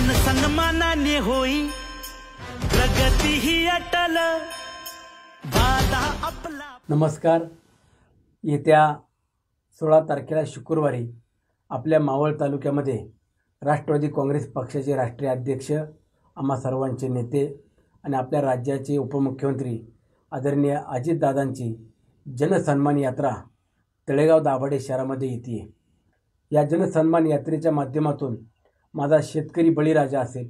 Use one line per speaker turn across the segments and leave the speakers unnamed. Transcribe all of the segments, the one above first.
जनसन्मानाने होई प्रगती ही अटल वादा आपला।
नमस्कार। येत्या 16 तारखेला शुक्रवारी आपल्या मावळ तालुक्यामध्ये राष्ट्रवादी काँग्रेस पक्षाचे राष्ट्रीय अध्यक्ष, आम्हा सर्वांचे नेते आणि आपल्या राज्याचे उपमुख्यमंत्री आदरणीय अजितदादांची जनसन्मान यात्रा तळेगाव दाभाडे शहरामध्ये येते। या जनसन्मान यात्रेच्या माध्यमातून माझा शेतकरी बळीराजा असेल,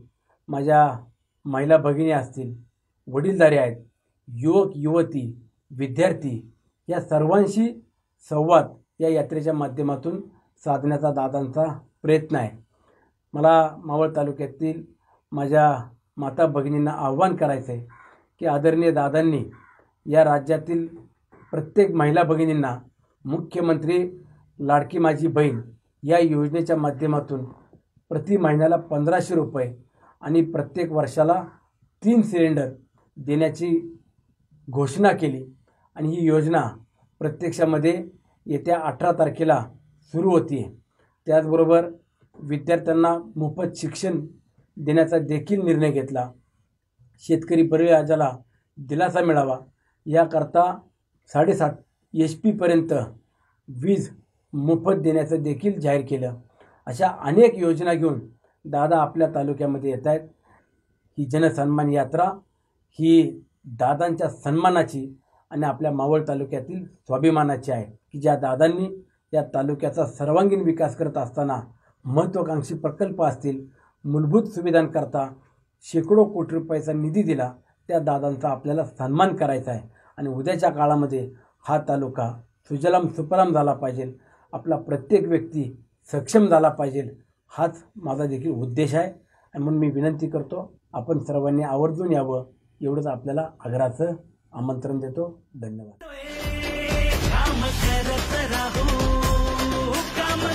माझ्या महिला भगिनी असतील, वडीलधारे आहेत, युवक युवती, विद्यार्थी या सर्वांशी संवाद या यात्रेच्या माध्यमातून साधण्याचा दादांचा प्रयत्न आहे। मला मावळ तालुक्यातील माझ्या माता भगिनींना आव्हान करायचं आहे की आदरणीय दादांनी या राज्यातील प्रत्येक महिला भगिनींना मुख्यमंत्री लाडकी माझी बहीण या योजनेच्या माध्यमातून प्रति महिन्याला 1500 रुपये आणि प्रत्येक वर्षाला 3 सिलेंडर देण्याची घोषणा केली आणि ही योजना प्रत्यक्षामध्ये येत्या 18 तारखेला सुरू होती। त्याचबरोबर विद्यार्थ्यांना मोफत शिक्षण देण्याचा देखील निर्णय घेतला। शेतकरी बळीराजाला दिलासा मिळावा याकरता 7.5 HP पर्यंत वीज मोफत देण्याचं देखील जाहीर केलं। अशा अनेक योजना घेऊन दादा आपल्या तालुक्यामध्ये येत आहेत। ही जनसन्मान यात्रा ही दादांच्या सन्मानाची आणि आपल्या मावळ तालुक्यातील स्वाभिमानाची आहे की ज्या दादांनी या तालुक्याचा सर्वांगीण विकास करत असताना महत्त्वाकांक्षी प्रकल्प असतील, मूलभूत सुविधांकरता शेकडो कोटी रुपयाचा निधी दिला, त्या दादांचा आपल्याला सन्मान करायचा आहे आणि उद्याच्या काळामध्ये हा तालुका सुजलाम सुफलाम झाला पाहिजे, आपला प्रत्येक व्यक्ती सक्षम झाला पाहिजे, हाच माझा देखील उद्देश आहे। आणि म्हणून मी विनंती करतो आपण सर्वांनी आवर्जून यावं, एवढंच आपल्याला आग्रहाचं आमंत्रण देतो। धन्यवाद।
काम करत राहू, काम